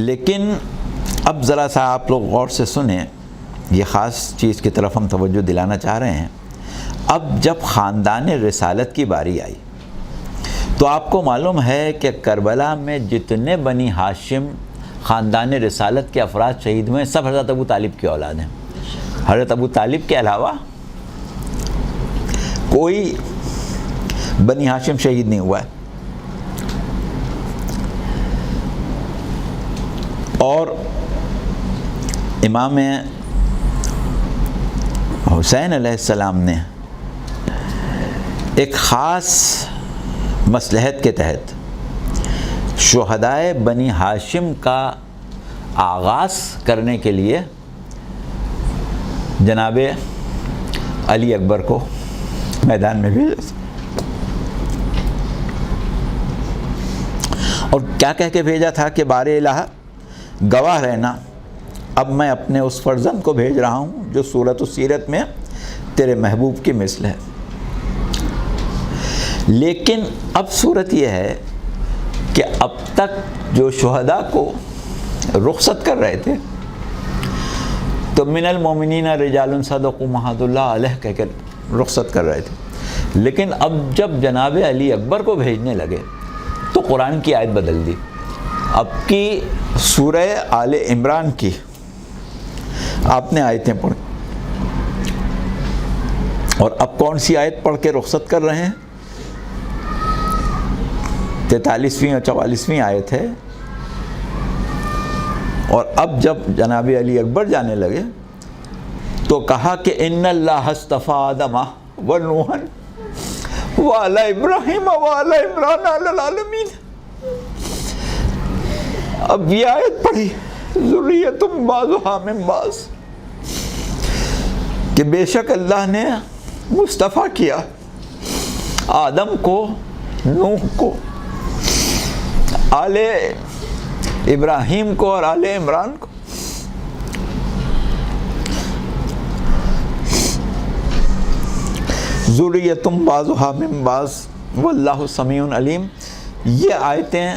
لیکن اب ذرا سا آپ لوگ غور سے سنیں، یہ خاص چیز کی طرف ہم توجہ دلانا چاہ رہے ہیں۔ اب جب خاندان رسالت کی باری آئی تو آپ کو معلوم ہے کہ کربلا میں جتنے بنی ہاشم خاندان رسالت کے افراد شہید ہوئے سب حضرت ابو طالب کی اولاد ہیں۔ حضرت ابو طالب کے علاوہ کوئی بنی ہاشم شہید نہیں ہوا ہے۔ اور امام حسین علیہ السلام نے ایک خاص مصلحت کے تحت شہدائے بنی ہاشم کا آغاز کرنے کے لیے جناب علی اکبر کو میدان میں بھیجا، اور کیا کہہ کے بھیجا تھا کہ بار الہ گواہ رہنا، اب میں اپنے اس فرزند کو بھیج رہا ہوں جو صورت و سیرت میں تیرے محبوب کی مثل ہے۔ لیکن اب صورت یہ ہے کہ اب تک جو شہداء کو رخصت کر رہے تھے تو من المومنین رجال صدقوا ما عاهدوا اللہ علیہ کہہ کر رخصت کر رہے تھے، لیکن اب جب جناب علی اکبر کو بھیجنے لگے تو قرآن کی آیت بدل دی۔ اب کی سورہ آل عمران کی آپ نے آیتیں پڑھی، اور اب کون سی آیت پڑھ کے رخصت کر رہے ہیں؟ 43ویں اور 44ویں آیت ہے۔ اور اب جب جناب علی اکبر جانے لگے تو کہا کہ ان اللہ اصطفیٰ آدم و نوحا وآل ابراہیم وآل عمران علی العالمین۔ اب یہ آیت پڑھی ذریۃ بعضھا من بعض، کہ بے شک اللہ نے مصطفیٰ کیا آدم کو، نوح کو، آل ابراہیم کو اور آل عمران کو۔ ذریۃ بعضھا من بعض واللہ سمیع علیم۔ یہ آیتیں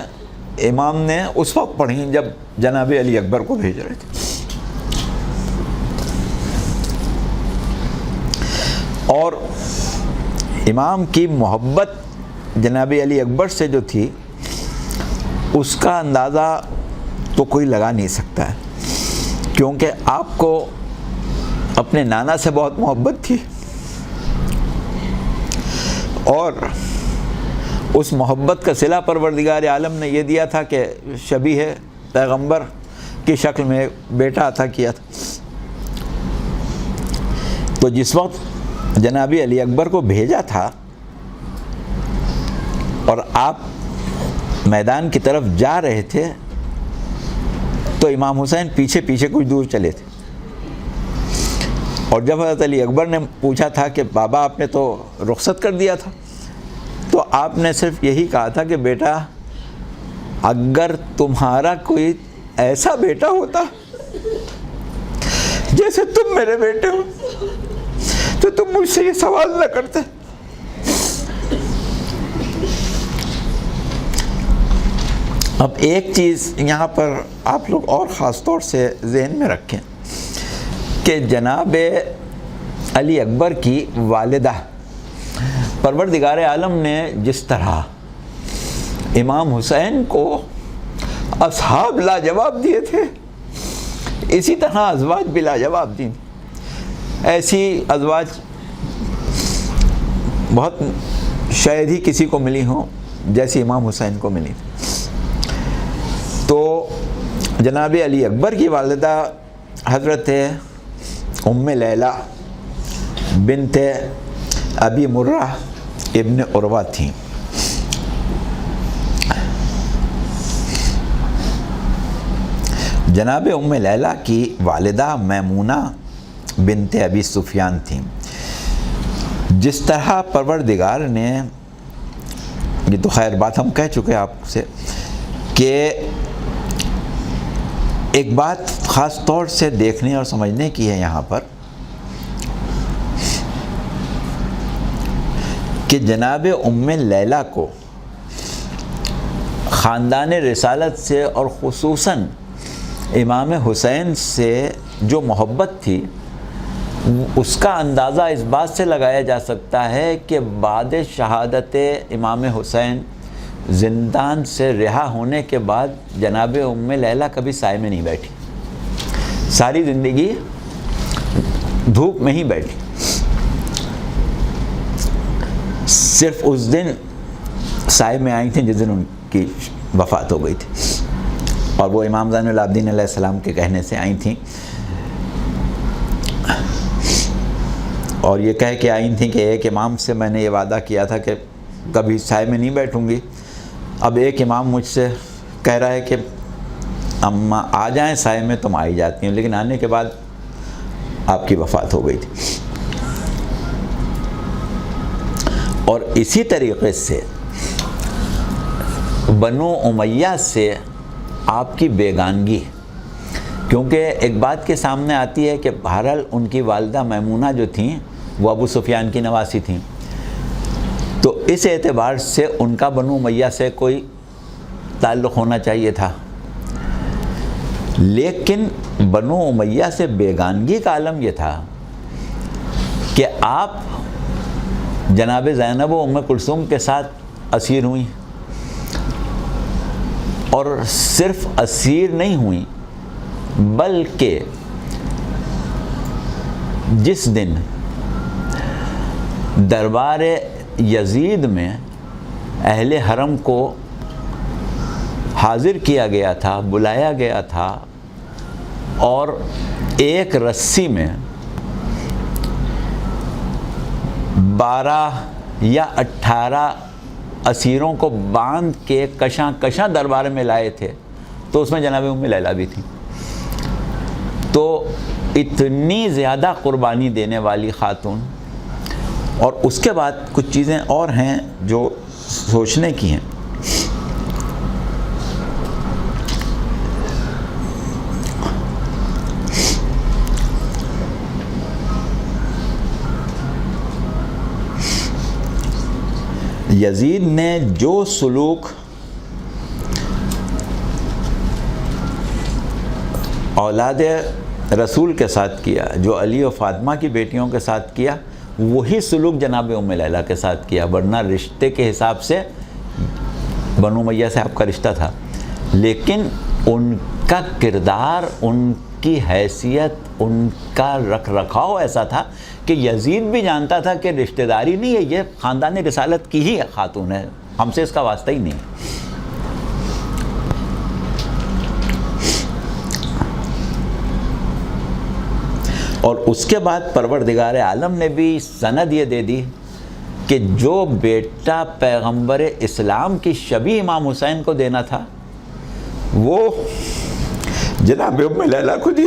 امام نے اس وقت پڑھیں جب جناب علی اکبر کو بھیج رہے تھے، اور امام کی محبت جناب علی اکبر سے جو تھی اس کا اندازہ تو کوئی لگا نہیں سکتا ہے، کیونکہ آپ کو اپنے نانا سے بہت محبت تھی، اور اس محبت کا صلہ پروردگار عالم نے یہ دیا تھا کہ شبیہ پیغمبر کی شکل میں بیٹا عطا کیا تھا۔ تو جس وقت جناب علی اکبر کو بھیجا تھا اور آپ میدان کی طرف جا رہے تھے تو امام حسین پیچھے پیچھے کچھ دور چلے تھے، اور جب حضرت علی اکبر نے پوچھا تھا کہ بابا آپ نے تو رخصت کر دیا تھا، تو آپ نے صرف یہی کہا تھا کہ بیٹا اگر تمہارا کوئی ایسا بیٹا ہوتا جیسے تم میرے بیٹے ہو تو تم مجھ سے یہ سوال نہ کرتے۔ اب ایک چیز یہاں پر آپ لوگ اور خاص طور سے ذہن میں رکھیں کہ جناب علی اکبر کی والدہ پروردگار عالم نے جس طرح امام حسین کو اصحاب لاجواب دیے تھے، اسی طرح ازواج بھی لاجواب دیں۔ ایسی ازواج بہت شاید ہی کسی کو ملی ہوں جیسی امام حسین کو ملی۔ تو جناب علی اکبر کی والدہ حضرت ام لیلہ بنت ابی مرہ ابن عروہ تھیں۔ جناب ام لیلہ کی والدہ میمونہ بنت ابی سفیان تھیں۔ جس طرح پروردگار نے، یہ تو خیر بات ہم کہہ چکے آپ سے، کہ ایک بات خاص طور سے دیکھنے اور سمجھنے کی ہے یہاں پر کہ جناب ام لیلہ کو خاندان رسالت سے اور خصوصاً امام حسین سے جو محبت تھی اس کا اندازہ اس بات سے لگایا جا سکتا ہے کہ بعد شہادت امام حسین زندان سے رہا ہونے کے بعد جناب ام لیلہ کبھی سائے میں نہیں بیٹھی، ساری زندگی دھوپ میں ہی بیٹھی، صرف اس دن سائے میں آئی تھیں جس دن ان کی وفات ہو گئی تھی، اور وہ امام زین العابدین علیہ السلام کے کہنے سے آئی تھیں، اور یہ کہہ کے آئی تھیں کہ ایک امام سے میں نے یہ وعدہ کیا تھا کہ کبھی سائے میں نہیں بیٹھوں گی، اب ایک امام مجھ سے کہہ رہا ہے کہ اماں آ جائیں سائے میں، تم آئی جاتی ہیں، لیکن آنے کے بعد آپ کی وفات ہو گئی تھی۔ اور اسی طریقے سے بنو امیہ سے آپ کی بیگانگی، کیونکہ ایک بات کے سامنے آتی ہے کہ بہرحال ان کی والدہ میمونہ جو تھیں وہ ابو سفیان کی نواسی تھیں، تو اس اعتبار سے ان کا بنو امیہ سے کوئی تعلق ہونا چاہیے تھا، لیکن بنو امیہ سے بیگانگی کا عالم یہ تھا کہ آپ جناب زینب و ام کلثوم کے ساتھ اسیر ہوئیں، اور صرف اسیر نہیں ہوئیں بلکہ جس دن دربار یزید میں اہل حرم کو حاضر کیا گیا تھا، بلایا گیا تھا، اور ایک رسی میں 12 یا 18 اسیروں کو باندھ کے کشاں کشاں دربار میں لائے تھے، تو اس میں جناب ام لیلہ بھی تھی۔ تو اتنی زیادہ قربانی دینے والی خاتون، اور اس کے بعد کچھ چیزیں اور ہیں جو سوچنے کی ہیں۔ یزید نے جو سلوک اولاد رسول کے ساتھ کیا، جو علی و فاطمہ کی بیٹیوں کے ساتھ کیا، وہی سلوک جناب ام لیلہ کے ساتھ کیا، ورنہ رشتے کے حساب سے بنو امیہ سے آپ کا رشتہ تھا، لیکن ان کا کردار، ان کی حیثیت، ان کا رکھ رکھاؤ ایسا تھا کہ یزید بھی جانتا تھا کہ رشتہ داری نہیں ہے، یہ خاندان رسالت کی ہی خاتون ہے، ہم سے اس کا واسطہ ہی نہیں۔ اور اس کے بعد پروردگار عالم نے بھی سند یہ دے دی کہ جو بیٹا پیغمبر اسلام کی شبیہ امام حسین کو دینا تھا وہ جناب ام لیلہ کو دی،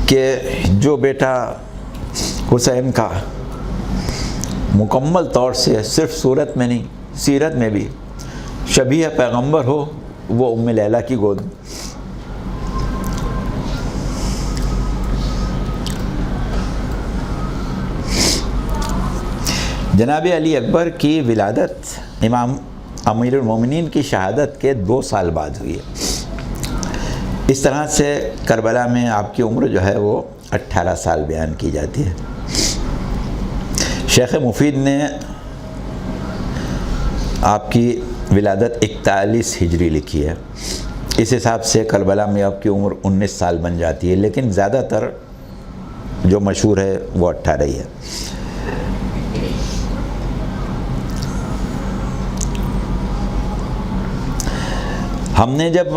کہ جو بیٹا حسین کا مکمل طور سے صرف صورت میں نہیں سیرت میں بھی شبیہ پیغمبر ہو، وہ ام لیلہ کی گود۔ جناب علی اکبر کی ولادت امام امیر المومنین کی شہادت کے 2 سال بعد ہوئی ہے۔ اس طرح سے کربلا میں آپ کی عمر جو ہے وہ 18 سال بیان کی جاتی ہے۔ شیخ مفید نے آپ کی ولادت 41 ہجری لکھی ہے، اس حساب سے کربلا میں آپ کی عمر 19 سال بن جاتی ہے، لیکن زیادہ تر جو مشہور ہے وہ 18 ہی ہے۔ ہم نے جب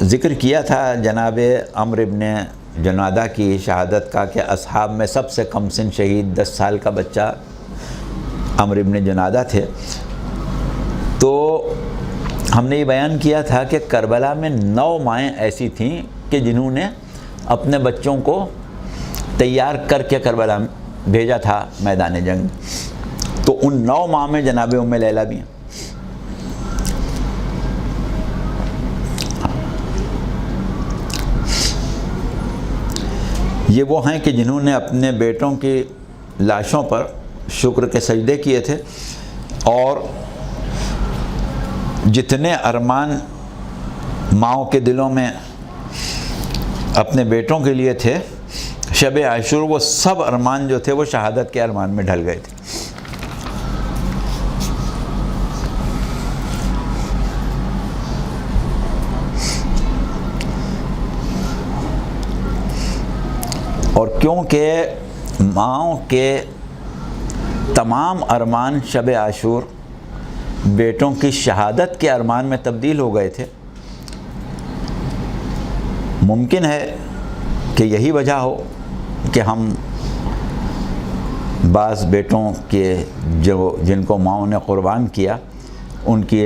ذکر کیا تھا جناب عمرو ابن جنادہ کی شہادت کا کہ اصحاب میں سب سے کم سن شہید 10 سال کا بچہ عمرو ابن جنادہ تھے، تو ہم نے یہ بیان کیا تھا کہ کربلا میں 9 مائیں ایسی تھیں کہ جنہوں نے اپنے بچوں کو تیار کر کے کربلا میں بھیجا تھا میدان جنگ، تو ان 9 ماں میں جناب ام لیلہ بھی ہیں۔ یہ وہ ہیں کہ جنہوں نے اپنے بیٹوں کی لاشوں پر شکر کے سجدے کیے تھے، اور جتنے ارمان ماؤں کے دلوں میں اپنے بیٹوں کے لیے تھے شب عاشور، وہ سب ارمان جو تھے وہ شہادت کے ارمان میں ڈھل گئے تھے۔ اور کیونکہ ماؤں کے تمام ارمان شب عاشور بیٹوں کی شہادت کے ارمان میں تبدیل ہو گئے تھے، ممکن ہے کہ یہی وجہ ہو کہ ہم بعض بیٹوں کے جن کو ماؤں نے قربان کیا ان کی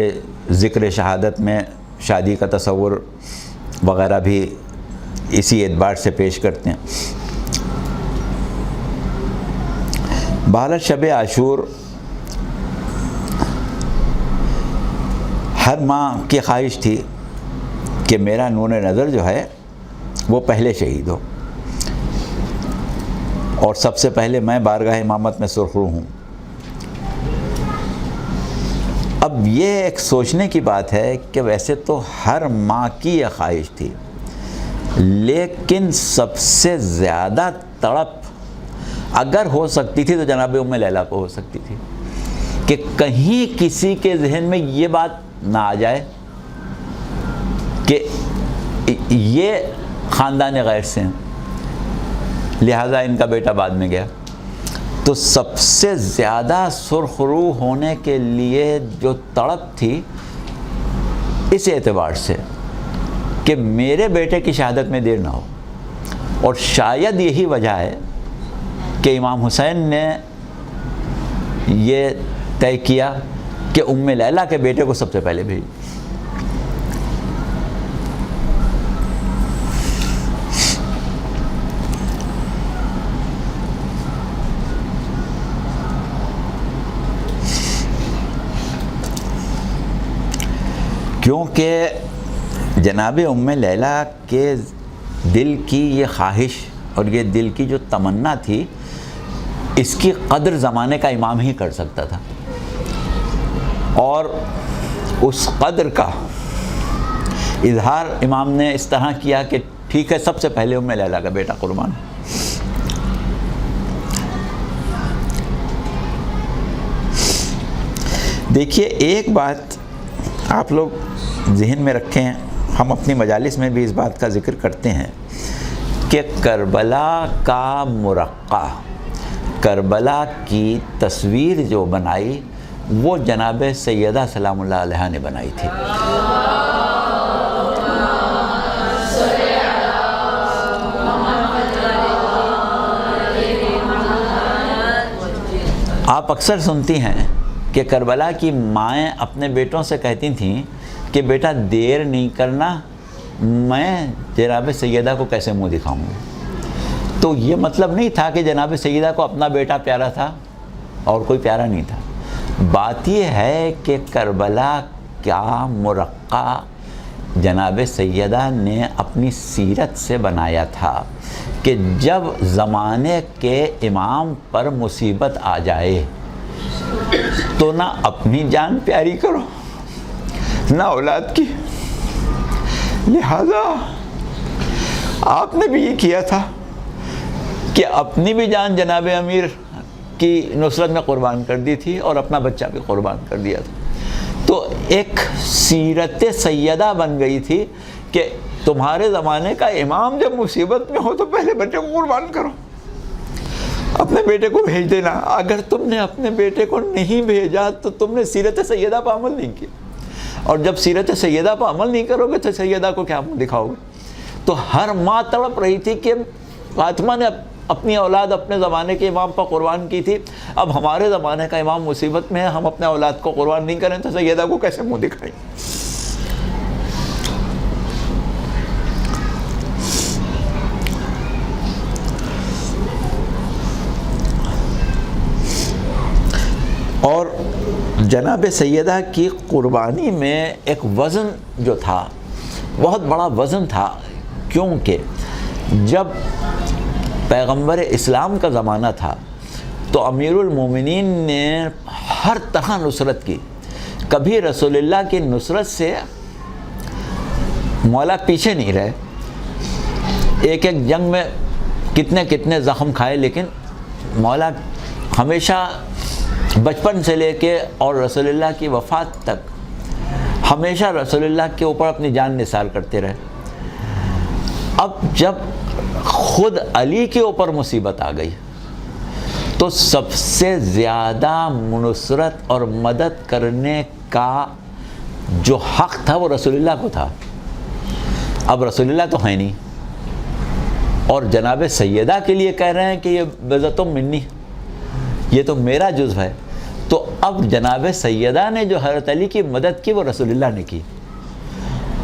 ذکر شہادت میں شادی کا تصور وغیرہ بھی اسی اعتبار سے پیش کرتے ہیں۔ بہرحال شب عاشور ہر ماں کی خواہش تھی کہ میرا نور نظر جو ہے وہ پہلے شہید ہو، اور سب سے پہلے میں بارگاہ امامت میں سرخرو ہوں۔ اب یہ ایک سوچنے کی بات ہے کہ ویسے تو ہر ماں کی یہ خواہش تھی، لیکن سب سے زیادہ تڑپ اگر ہو سکتی تھی تو جناب ام لیلہ کو ہو سکتی تھی کہ کہیں کسی کے ذہن میں یہ بات نہ آ جائے کہ یہ خاندان غیر سے ہیں، لہٰذا ان کا بیٹا بعد میں گیا۔ تو سب سے زیادہ سرخرو ہونے کے لیے جو تڑپ تھی اس اعتبار سے کہ میرے بیٹے کی شہادت میں دیر نہ ہو، اور شاید یہی وجہ ہے کہ امام حسین نے یہ طے کیا کہ ام لیلہ کے بیٹے کو سب سے پہلے بھیج۔ کیونکہ جناب ام لیلہ کے دل کی یہ خواہش اور یہ دل کی جو تمنا تھی، اس کی قدر زمانے کا امام ہی کر سکتا تھا، اور اس قدر کا اظہار امام نے اس طرح کیا کہ ٹھیک ہے سب سے پہلے ام لیلہ کا بیٹا قربان۔ دیکھیے ایک بات آپ لوگ ذہن میں رکھیں، ہم اپنی مجالس میں بھی اس بات کا ذکر کرتے ہیں کہ کربلا کا مرقع، کربلا کی تصویر جو بنائی وہ جناب سیدہ سلام اللہ علیہ نے بنائی تھی۔ آپ اکثر سنتی ہیں کہ کربلا کی مائیں اپنے بیٹوں سے کہتی تھیں کہ بیٹا دیر نہیں کرنا، میں جناب سیدہ کو کیسے منہ دکھاؤں گی۔ تو یہ مطلب نہیں تھا کہ جناب سیدہ کو اپنا بیٹا پیارا تھا اور کوئی پیارا نہیں تھا، بات یہ ہے کہ کربلا کا مرقع جناب سیدہ نے اپنی سیرت سے بنایا تھا کہ جب زمانے کے امام پر مصیبت آ جائے تو نہ اپنی جان پیاری کرو نہ اولاد کی، لہذا آپ نے بھی یہ کیا تھا کہ اپنی بھی جان جناب امیر کی نصرت میں قربان کر دی تھی اور اپنا بچہ بھی قربان کر دیا تھا۔ تو ایک سیرت سیدہ بن گئی تھی کہ تمہارے زمانے کا امام جب مصیبت میں ہو تو پہلے بچے کو قربان کرو، اپنے بیٹے کو بھیج دینا۔ اگر تم نے اپنے بیٹے کو نہیں بھیجا تو تم نے سیرت سیدہ پر عمل نہیں کیا، اور جب سیرت سیدہ پر عمل نہیں کرو گے تو سیدہ کو کیا دکھاؤ گے؟ تو ہر ماں تڑپ رہی تھی کہ فاطمہ نے اپنی اولاد اپنے زمانے کے امام پر قربان کی تھی، اب ہمارے زمانے کا امام مصیبت میں ہے، ہم اپنے اولاد کو قربان نہیں کریں تو سیدہ کو کیسے منہ دکھائیں؟ اور جناب سیدہ کی قربانی میں ایک وزن جو تھا بہت بڑا وزن تھا، کیونکہ جب پیغمبر اسلام کا زمانہ تھا تو امیر المومنین نے ہر طرح نصرت کی. کبھی رسول اللہ کی نصرت سے مولا پیچھے نہیں رہے. ایک ایک جنگ میں کتنے کتنے زخم کھائے، لیکن مولا ہمیشہ بچپن سے لے کے اور رسول اللہ کی وفات تک ہمیشہ رسول اللہ کے اوپر اپنی جان نثار کرتے رہے. اب جب خود علی کے اوپر مصیبت آ گئی تو سب سے زیادہ نصرت اور مدد کرنے کا جو حق تھا وہ رسول اللہ کو تھا. اب رسول اللہ تو ہے نہیں، اور جناب سیدہ کے لیے کہہ رہے ہیں کہ یہ بذات منی، یہ تو میرا جزو ہے. تو اب جناب سیدہ نے جو حضرت علی کی مدد کی وہ رسول اللہ نے کی.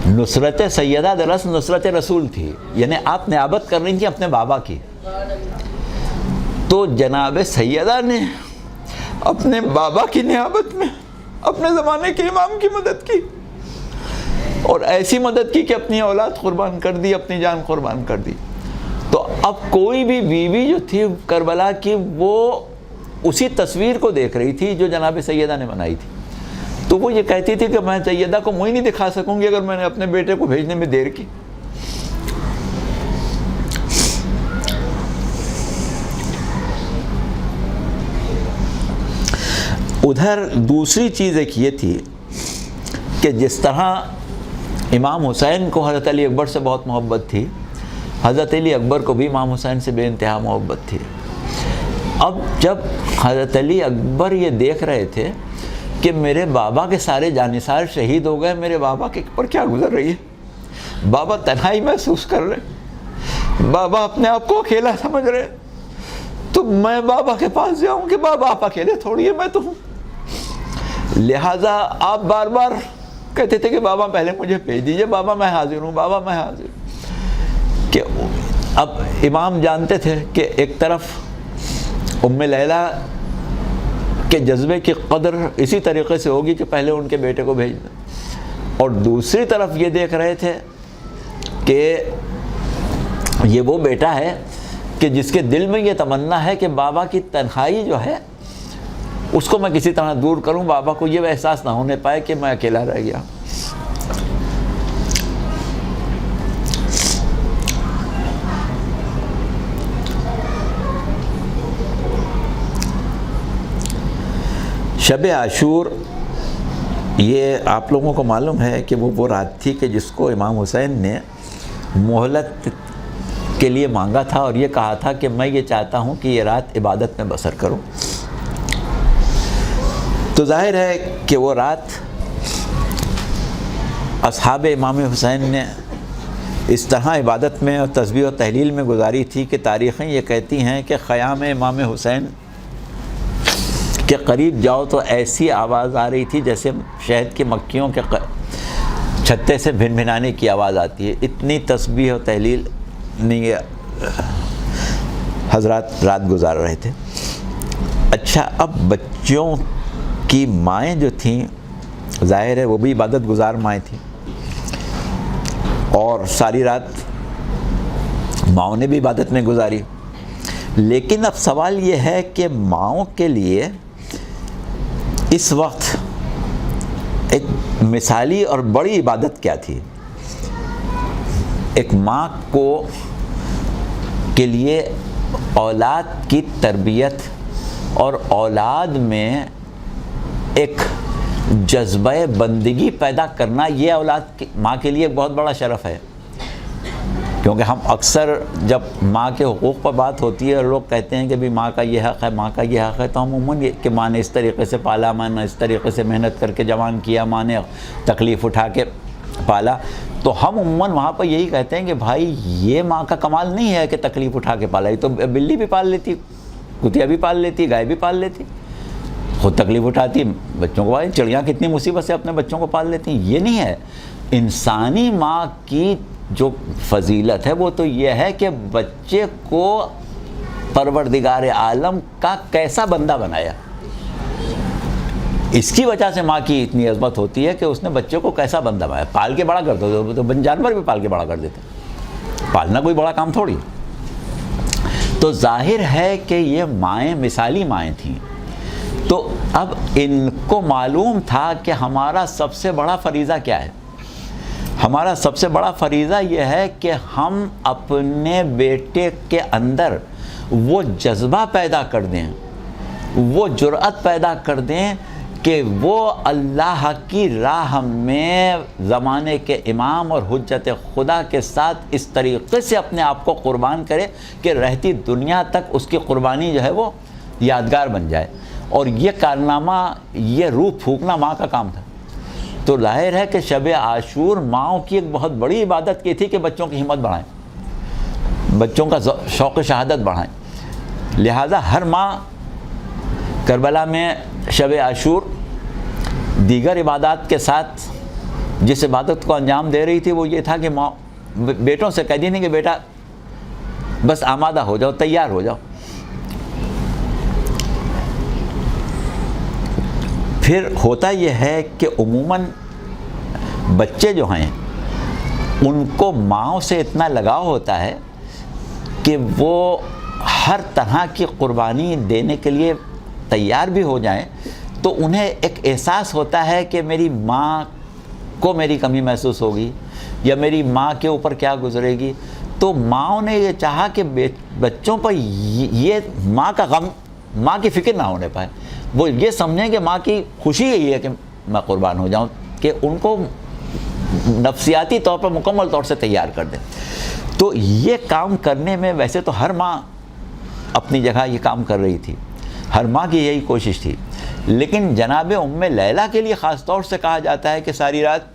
نصرت سیدہ دراصل نصرت رسول تھی، یعنی آپ نیابت کر رہی تھی اپنے بابا کی. تو جناب سیدہ نے اپنے بابا کی نیابت میں اپنے زمانے کے امام کی مدد کی، اور ایسی مدد کی کہ اپنی اولاد قربان کر دی، اپنی جان قربان کر دی. تو اب کوئی بھی بیوی جو تھی کربلا کی وہ اسی تصویر کو دیکھ رہی تھی جو جناب سیدہ نے بنائی تھی. تو وہ یہ کہتی تھی کہ میں سیدہ کو منہ ہی نہیں دکھا سکوں گی اگر میں نے اپنے بیٹے کو بھیجنے میں دیر کی. ادھر دوسری چیز ایک یہ تھی کہ جس طرح امام حسین کو حضرت علی اکبر سے بہت محبت تھی، حضرت علی اکبر کو بھی امام حسین سے بے انتہا محبت تھی. اب جب حضرت علی اکبر یہ دیکھ رہے تھے کہ میرے بابا کے سارے جانثار شہید ہو گئے، میرے بابا کے اوپر کیا گزر رہی ہے، بابا تنہائی محسوس کر رہے، بابا اپنے آپ کو اکیلا سمجھ رہے، تو میں بابا کے پاس جاؤں کہ بابا آپ اکیلے تھوڑی ہے، میں تو ہوں. لہٰذا آپ بار بار کہتے تھے کہ بابا پہلے مجھے بھیج دیجیے، بابا میں حاضر ہوں، بابا میں حاضر ہوں. کہ اب امام جانتے تھے کہ ایک طرف ام لیلہ کے جذبے کی قدر اسی طریقے سے ہوگی کہ پہلے ان کے بیٹے کو بھیج دیں، اور دوسری طرف یہ دیکھ رہے تھے کہ یہ وہ بیٹا ہے کہ جس کے دل میں یہ تمنا ہے کہ بابا کی تنہائی جو ہے اس کو میں کسی طرح دور کروں، بابا کو یہ احساس نہ ہونے پائے کہ میں اکیلا رہ گیا. شب عاشور یہ آپ لوگوں کو معلوم ہے کہ وہ رات تھی کہ جس کو امام حسین نے مہلت کے لیے مانگا تھا، اور یہ کہا تھا کہ میں یہ چاہتا ہوں کہ یہ رات عبادت میں بسر کروں. تو ظاہر ہے کہ وہ رات اصحاب امام حسین نے اس طرح عبادت میں اور تسبیح و تحلیل میں گزاری تھی کہ تاریخیں یہ کہتی ہیں کہ خیام امام حسین کے قریب جاؤ تو ایسی آواز آ رہی تھی جیسے شہد کی مکھیوں کے چھتے سے بھن بھنانے کی آواز آتی ہے. اتنی تسبیح و تحلیل نہیں حضرات رات گزار رہے تھے. اچھا، اب بچوں کی مائیں جو تھیں ظاہر ہے وہ بھی عبادت گزار مائیں تھیں، اور ساری رات ماؤں نے بھی عبادت میں گزاری. لیکن اب سوال یہ ہے کہ ماؤں کے لیے اس وقت ایک مثالی اور بڑی عبادت کیا تھی. ایک ماں کو کے لیے اولاد کی تربیت اور اولاد میں ایک جذبہ بندگی پیدا کرنا، یہ اولاد کی ماں کے لیے بہت بڑا شرف ہے. کیونکہ ہم اکثر جب ماں کے حقوق پر بات ہوتی ہے اور لوگ کہتے ہیں کہ بھی ماں کا یہ حق ہے، ماں کا یہ حق ہے، تو ہم عموماً کہ ماں نے اس طریقے سے پالا، ماں نے اس طریقے سے محنت کر کے جوان کیا، ماں نے تکلیف اٹھا کے پالا، تو ہم عموماً وہاں پر یہی کہتے ہیں کہ بھائی یہ ماں کا کمال نہیں ہے کہ تکلیف اٹھا کے پالا، یہ تو بلی بھی پال لیتی، کتیا بھی پال لیتی، گائے بھی پال لیتی، خود تکلیف اٹھاتی، بچوں کو چڑیاں کتنی مصیبت سے اپنے بچوں کو پال لیتی ہیں. یہ نہیں ہے. انسانی ماں کی جو فضیلت ہے وہ تو یہ ہے کہ بچے کو پروردگار عالم کا کیسا بندہ بنایا. اس کی وجہ سے ماں کی اتنی عظمت ہوتی ہے کہ اس نے بچے کو کیسا بندہ بنایا. پال کے بڑا کر دو تو جانور بھی پال کے بڑا کر دیتے. پالنا کوئی بڑا کام تھوڑی. تو ظاہر ہے کہ یہ مائیں مثالی مائیں تھیں. تو اب ان کو معلوم تھا کہ ہمارا سب سے بڑا فریضہ کیا ہے. ہمارا سب سے بڑا فریضہ یہ ہے کہ ہم اپنے بیٹے کے اندر وہ جذبہ پیدا کر دیں, وہ جرأت پیدا کر دیں کہ وہ اللہ کی راہ میں زمانے کے امام اور حجت خدا کے ساتھ اس طریقے سے اپنے آپ کو قربان کرے کہ رہتی دنیا تک اس کی قربانی جو ہے وہ یادگار بن جائے. اور یہ کارنامہ, یہ روح پھونکنا ماں کا کام تھا. تو ظاہر ہے کہ شب عاشور ماؤں کی ایک بہت بڑی عبادت کی تھی کہ بچوں کی ہمت بڑھائیں, بچوں کا شوق شہادت بڑھائیں. لہٰذا ہر ماں کربلا میں شب عاشور دیگر عبادات کے ساتھ جس عبادت کو انجام دے رہی تھی وہ یہ تھا کہ ماں بیٹوں سے کہہ دی نہیں کہ بیٹا بس آمادہ ہو جاؤ, تیار ہو جاؤ. پھر ہوتا یہ ہے کہ عموماً بچے جو ہیں ان کو ماؤں سے اتنا لگاؤ ہوتا ہے کہ وہ ہر طرح کی قربانی دینے کے لیے تیار بھی ہو جائیں تو انہیں ایک احساس ہوتا ہے کہ میری ماں کو میری کمی محسوس ہوگی یا میری ماں کے اوپر کیا گزرے گی. تو ماؤں نے یہ چاہا کہ بچوں پر یہ ماں کا غم, ماں کی فکر نہ ہونے پائے. وہ یہ سمجھیں کہ ماں کی خوشی یہی ہے کہ میں قربان ہو جاؤں, کہ ان کو نفسیاتی طور پر مکمل طور سے تیار کر دیں. تو یہ کام کرنے میں ویسے تو ہر ماں اپنی جگہ یہ کام کر رہی تھی, ہر ماں کی یہی کوشش تھی, لیکن جناب ام لیلہ کے لیے خاص طور سے کہا جاتا ہے کہ ساری رات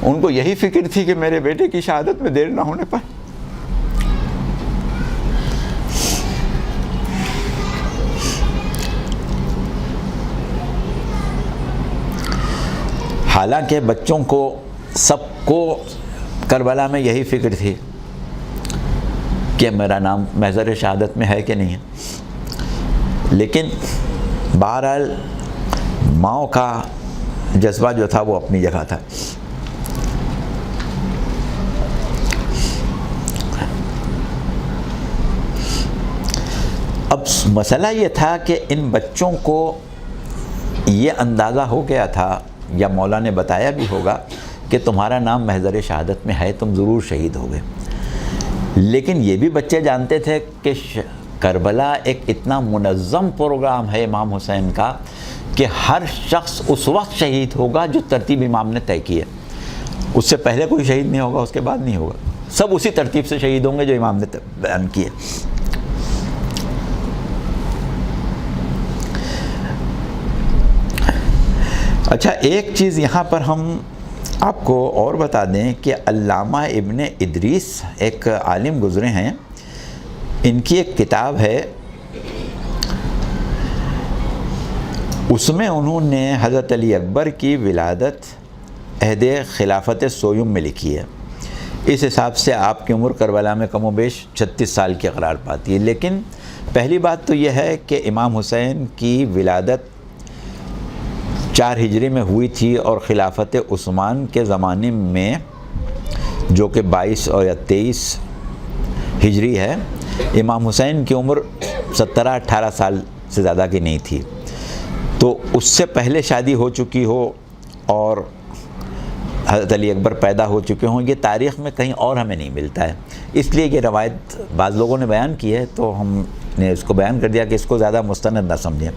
ان کو یہی فکر تھی کہ میرے بیٹے کی شہادت میں دیر نہ ہونے پائے. حالانکہ بچوں کو سب کو کربلا میں یہی فکر تھی کہ میرا نام محضر شہادت میں ہے کہ نہیں ہے, لیکن بہرحال ماؤں کا جذبہ جو تھا وہ اپنی جگہ تھا. اب مسئلہ یہ تھا کہ ان بچوں کو یہ اندازہ ہو گیا تھا یا مولا نے بتایا بھی ہوگا کہ تمہارا نام محضر شہادت میں ہے, تم ضرور شہید ہوگے. لیکن یہ بھی بچے جانتے تھے کہ کربلا ایک اتنا منظم پروگرام ہے امام حسین کا کہ ہر شخص اس وقت شہید ہوگا جو ترتیب امام نے طے کی ہے. اس سے پہلے کوئی شہید نہیں ہوگا, اس کے بعد نہیں ہوگا, سب اسی ترتیب سے شہید ہوں گے جو امام نے بیان کی ہے. اچھا, ایک چیز یہاں پر ہم آپ کو اور بتا دیں کہ علامہ ابن ادریس ایک عالم گزرے ہیں, ان کی ایک کتاب ہے, اس میں انہوں نے حضرت علی اکبر کی ولادت عہد خلافت سویم میں لکھی ہے. اس حساب سے آپ کی عمر کربلا میں کم و بیش 36 سال کی قرار پاتی ہے. لیکن پہلی بات تو یہ ہے کہ امام حسین کی ولادت 4 ہجری میں ہوئی تھی اور خلافت عثمان کے زمانے میں جو کہ 22 اور 23 ہجری ہے, امام حسین کی عمر 17-18 سال سے زیادہ کی نہیں تھی. تو اس سے پہلے شادی ہو چکی ہو اور حضرت علی اکبر پیدا ہو چکے ہوں, یہ تاریخ میں کہیں اور ہمیں نہیں ملتا ہے. اس لیے یہ روایت بعض لوگوں نے بیان کی ہے تو ہم نے اس کو بیان کر دیا کہ اس کو زیادہ مستند نہ سمجھیں.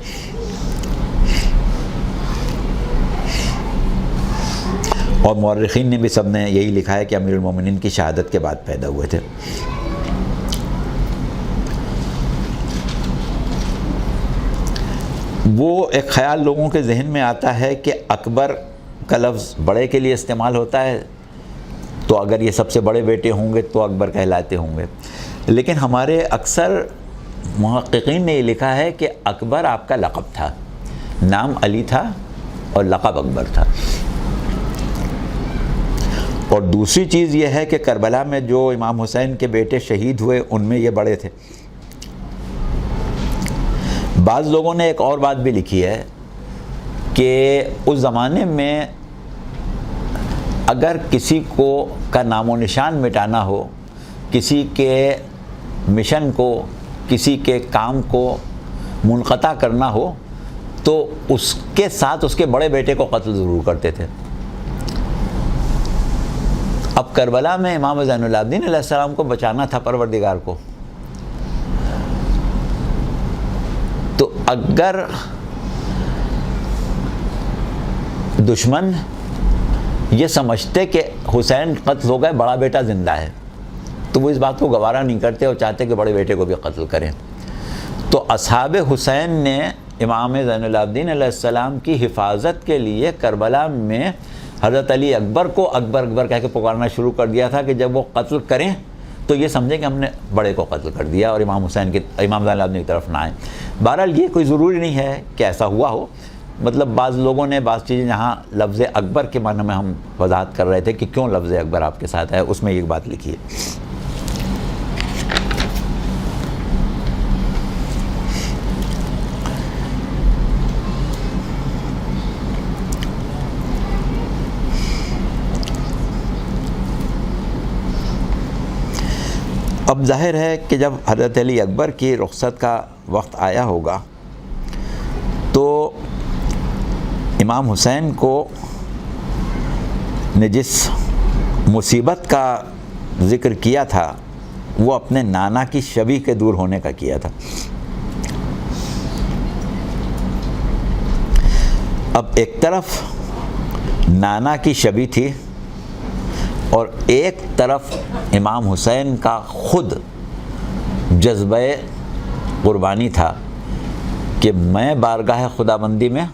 اور مورخین نے بھی سب نے یہی لکھا ہے کہ امیر المومنین کی شہادت کے بعد پیدا ہوئے تھے. وہ ایک خیال لوگوں کے ذہن میں آتا ہے کہ اکبر کا لفظ بڑے کے لیے استعمال ہوتا ہے, تو اگر یہ سب سے بڑے بیٹے ہوں گے تو اکبر کہلاتے ہوں گے. لیکن ہمارے اکثر محققین نے یہ لکھا ہے کہ اکبر آپ کا لقب تھا, نام علی تھا اور لقب اکبر تھا. اور دوسری چیز یہ ہے کہ کربلا میں جو امام حسین کے بیٹے شہید ہوئے ان میں یہ بڑے تھے. بعض لوگوں نے ایک اور بات بھی لکھی ہے کہ اس زمانے میں اگر کسی کو کا نام و نشان مٹانا ہو, کسی کے مشن کو، کسی کے کام کو منقطع کرنا ہو تو اس کے ساتھ اس کے بڑے بیٹے کو قتل ضرور کرتے تھے۔ اب کربلا میں امام زین العابدین علیہ السلام کو بچانا تھا پروردگار کو، تو اگر دشمن یہ سمجھتے کہ حسین قتل ہو گئے، بڑا بیٹا زندہ ہے، تو وہ اس بات کو گوارا نہیں کرتے اور چاہتے کہ بڑے بیٹے کو بھی قتل کریں۔ تو اصحاب حسین نے امام زین العابدین علیہ السلام کی حفاظت کے لیے کربلا میں حضرت علی اکبر کو اکبر اکبر کہہ کے پکارنا شروع کر دیا تھا کہ جب وہ قتل کریں تو یہ سمجھیں کہ ہم نے بڑے کو قتل کر دیا اور امام زین العابدین کی طرف نہ آئیں۔ بہرحال یہ کوئی ضروری نہیں ہے کہ ایسا ہوا ہو، مطلب بعض لوگوں نے بعض چیزیں جہاں لفظ اکبر کے معنی میں ہم وضاحت کر رہے تھے کہ کیوں لفظ اکبر آپ کے ساتھ ہے، اس میں یہ بات لکھی ہے۔ اب ظاہر ہے کہ جب حضرت علی اکبر کی رخصت کا وقت آیا ہوگا تو امام حسین کو نے جس مصیبت کا ذکر کیا تھا وہ اپنے نانا کی شبیہ کے دور ہونے کا کیا تھا۔ اب ایک طرف نانا کی شبیہ تھی اور ایک طرف امام حسین کا خود جذبہ قربانی تھا کہ میں بارگاہ خدا بندی میں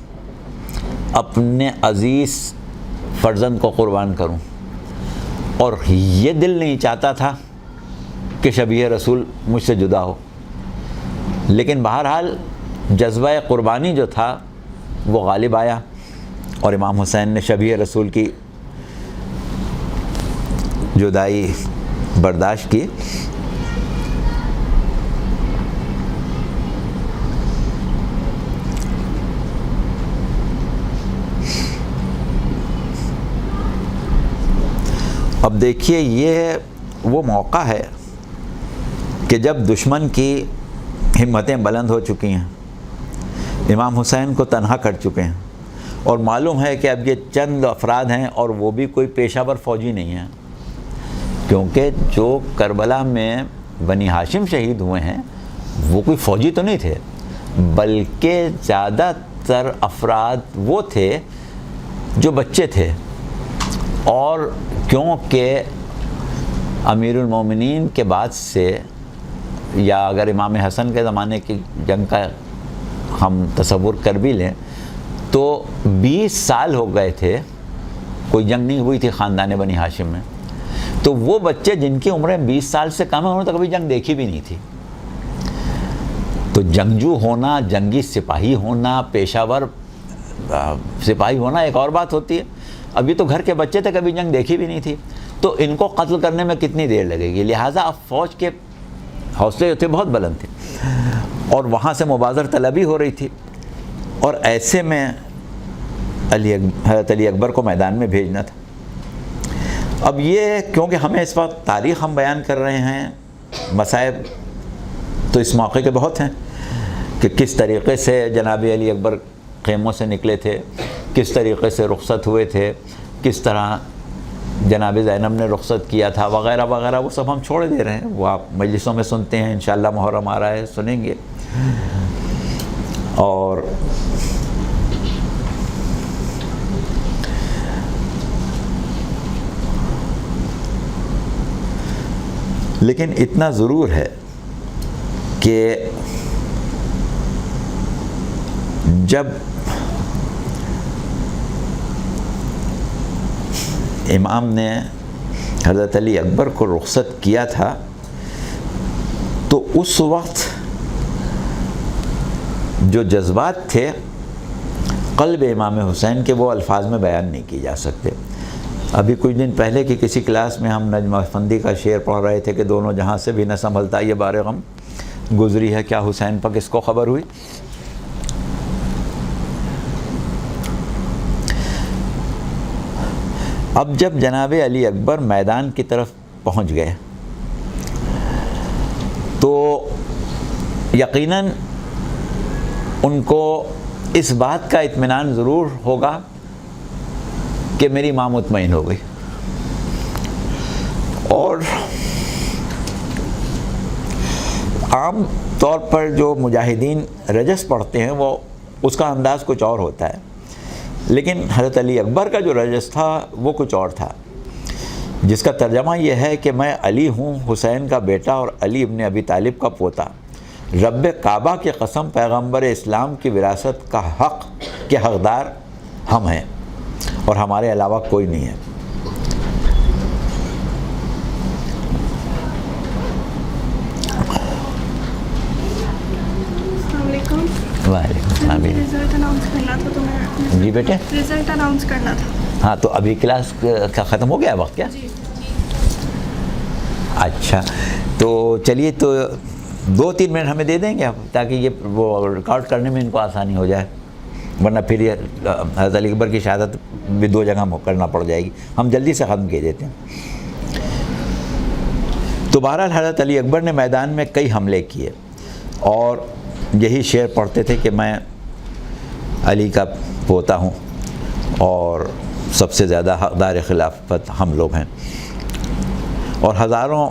اپنے عزیز فرزند کو قربان کروں، اور یہ دل نہیں چاہتا تھا کہ شبیہ رسول مجھ سے جدا ہو، لیکن بہرحال جذبہ قربانی جو تھا وہ غالب آیا اور امام حسین نے شبیہ رسول کی جدائی برداشت کی۔ اب دیکھیے یہ وہ موقع ہے کہ جب دشمن کی ہمتیں بلند ہو چکی ہیں، امام حسین کو تنہا کر چکے ہیں، اور معلوم ہے کہ اب یہ چند افراد ہیں اور وہ بھی کوئی پیشہ ور فوجی نہیں ہیں، کیونکہ جو کربلا میں بنی ہاشم شہید ہوئے ہیں وہ کوئی فوجی تو نہیں تھے، بلکہ زیادہ تر افراد وہ تھے جو بچے تھے، اور کیونکہ امیر المومنین کے بعد سے، یا اگر امام حسن کے زمانے کی جنگ کا ہم تصور کر بھی لیں تو 20 سال ہو گئے تھے کوئی جنگ نہیں ہوئی تھی خاندان بنی ہاشم میں، تو وہ بچے جن کی عمریں 20 سال سے کم ہیں انہوں نے تو کبھی جنگ دیکھی بھی نہیں تھی۔ تو جنگجو ہونا، جنگی سپاہی ہونا، پیشہ ور سپاہی ہونا ایک اور بات ہوتی ہے۔ ابھی تو گھر کے بچے تھے، کبھی جنگ دیکھی بھی نہیں تھی، تو ان کو قتل کرنے میں کتنی دیر لگے گی، لہٰذا اب فوج کے حوصلے جو تھے بہت بلند تھے اور وہاں سے مبازر طلبی ہو رہی تھی، اور ایسے میں حضرت علی اکبر کو میدان میں بھیجنا تھا۔ اب یہ کیونکہ ہمیں اس وقت تاریخ ہم بیان کر رہے ہیں، مصائب تو اس موقع کے بہت ہیں کہ کس طریقے سے جناب علی اکبر خیموں سے نکلے تھے، کس طریقے سے رخصت ہوئے تھے، کس طرح جناب زینب نے رخصت کیا تھا وغیرہ وغیرہ، وہ سب ہم چھوڑ دے رہے ہیں، وہ آپ مجلسوں میں سنتے ہیں، انشاءاللہ محرم آ رہا ہے سنیں گے۔ اور لیکن اتنا ضرور ہے کہ جب امام نے حضرت علی اکبر کو رخصت کیا تھا تو اس وقت جو جذبات تھے قلب امام حسین کے، وہ الفاظ میں بیان نہیں کی جا سکتے۔ ابھی کچھ دن پہلے کی کسی کلاس میں ہم نجم افندی کا شعر پڑھ رہے تھے کہ دونوں جہاں سے بھی نہ سنبھلتا یہ بار غم، گزری ہے کیا حسین پر کس کو خبر ہوئی۔ اب جب جناب علی اکبر میدان کی طرف پہنچ گئے تو یقیناً ان کو اس بات کا اطمینان ضرور ہوگا کہ میری ماں مطمئن ہو گئی. اور عام طور پر جو مجاہدین رجس پڑھتے ہیں وہ اس کا انداز کچھ اور ہوتا ہے، لیکن حضرت علی اکبر کا جو رجس تھا وہ کچھ اور تھا، جس کا ترجمہ یہ ہے کہ میں علی ہوں، حسین کا بیٹا اور علی ابن ابی طالب کا پوتا. رب کعبہ کی قسم، پیغمبر اسلام کی وراثت کا حق کے حقدار ہم ہیں اور ہمارے علاوہ کوئی نہیں ہے. وعلیکم السلام. رزلٹ اناؤنس کرنا تھا تو میں جی بیٹے. رزلٹ اناؤنس کرنا تھا. ہاں تو ابھی کلاس کا ختم ہو گیا وقت کیا؟ جی. اچھا تو چلیے، تو 2-3 منٹ ہمیں دے دیں گے تاکہ یہ وہ ریکارڈ کرنے میں ان کو آسانی ہو جائے، ورنہ پھر یہ حضرت علی اکبر کی شہادت بھی 2 جگہ کرنا پڑ جائے گی. ہم جلدی سے ختم کیے دیتے ہیں. تو بہرحال حضرت علی اکبر نے میدان میں کئی حملے کیے اور یہی شعر پڑھتے تھے کہ میں علی کا پوتا ہوں اور سب سے زیادہ حقدار خلافت ہم لوگ ہیں. اور ہزاروں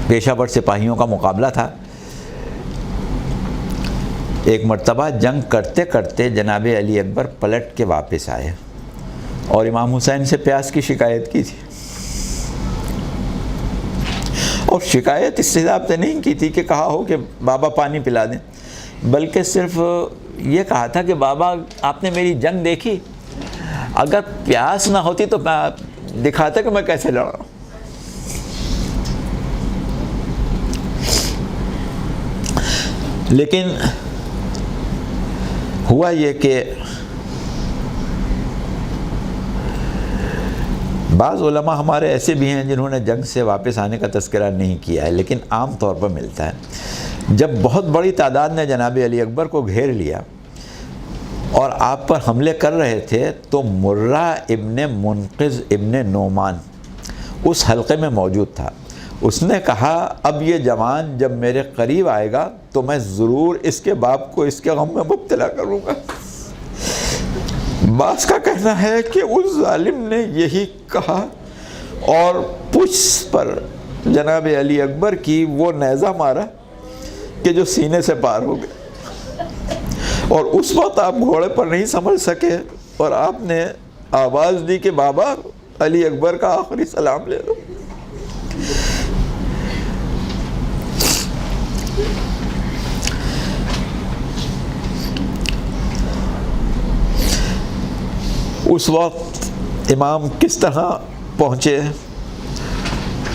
پیشہ ور سپاہیوں کا مقابلہ تھا. ایک مرتبہ جنگ کرتے کرتے جناب علی اکبر پلٹ کے واپس آئے اور امام حسین سے پیاس کی شکایت کی تھی. اور شکایت اس حساب سے نہیں کی تھی کہ کہا ہو کہ بابا پانی پلا دیں، بلکہ صرف یہ کہا تھا کہ بابا آپ نے میری جنگ دیکھی، اگر پیاس نہ ہوتی تو میں دکھاتا کہ میں کیسے لڑ رہا ہوں. لیکن ہوا یہ کہ بعض علماء ہمارے ایسے بھی ہیں جنہوں نے جنگ سے واپس آنے کا تذکرہ نہیں کیا ہے، لیکن عام طور پر ملتا ہے. جب بہت بڑی تعداد نے جناب علی اکبر کو گھیر لیا اور آپ پر حملے کر رہے تھے تو مرہ ابن منقذ ابن نعمان اس حلقے میں موجود تھا. اس نے کہا اب یہ جوان جب میرے قریب آئے گا تو میں ضرور اس کے باپ کو اس کے غم میں مبتلا کروں گا. بعض کا کہنا ہے کہ اس ظالم نے یہی کہا اور پشت پر جناب علی اکبر کی وہ نیزہ مارا کہ جو سینے سے پار ہو گئے، اور اس وقت آپ گھوڑے پر نہیں سنبھل سکے اور آپ نے آواز دی کہ بابا علی اکبر کا آخری سلام لے لو. اس وقت امام کس طرح پہنچے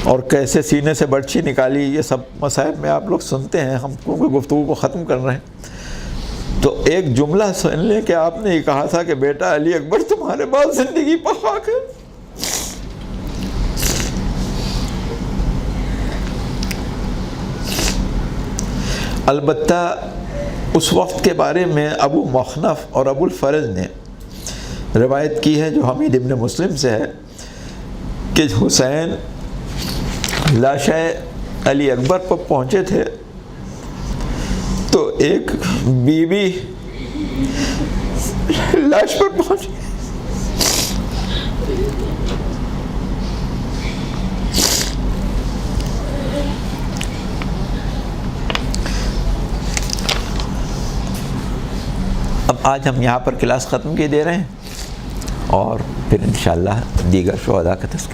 اور کیسے سینے سے برچھی نکالی، یہ سب مسائل میں آپ لوگ سنتے ہیں. ہم کیونکہ گفتگو کو ختم کر رہے ہیں تو ایک جملہ سن لیں کہ آپ نے یہ کہا تھا کہ بیٹا علی اکبر تمہارے بعد زندگی پر خاک ہے. البتہ اس وقت کے بارے میں ابو مخنف اور ابو الفرج نے روایت کی ہے جو حمید ابن مسلم سے ہے کہ حسین لاشِ علی اکبر پر پہنچے تھے تو ایک بی بی لاش پر پہنچی. اب آج ہم یہاں پر کلاس ختم کیے دے رہے ہیں اور پھر انشاءاللہ دیگر شہداء کا تذکرہ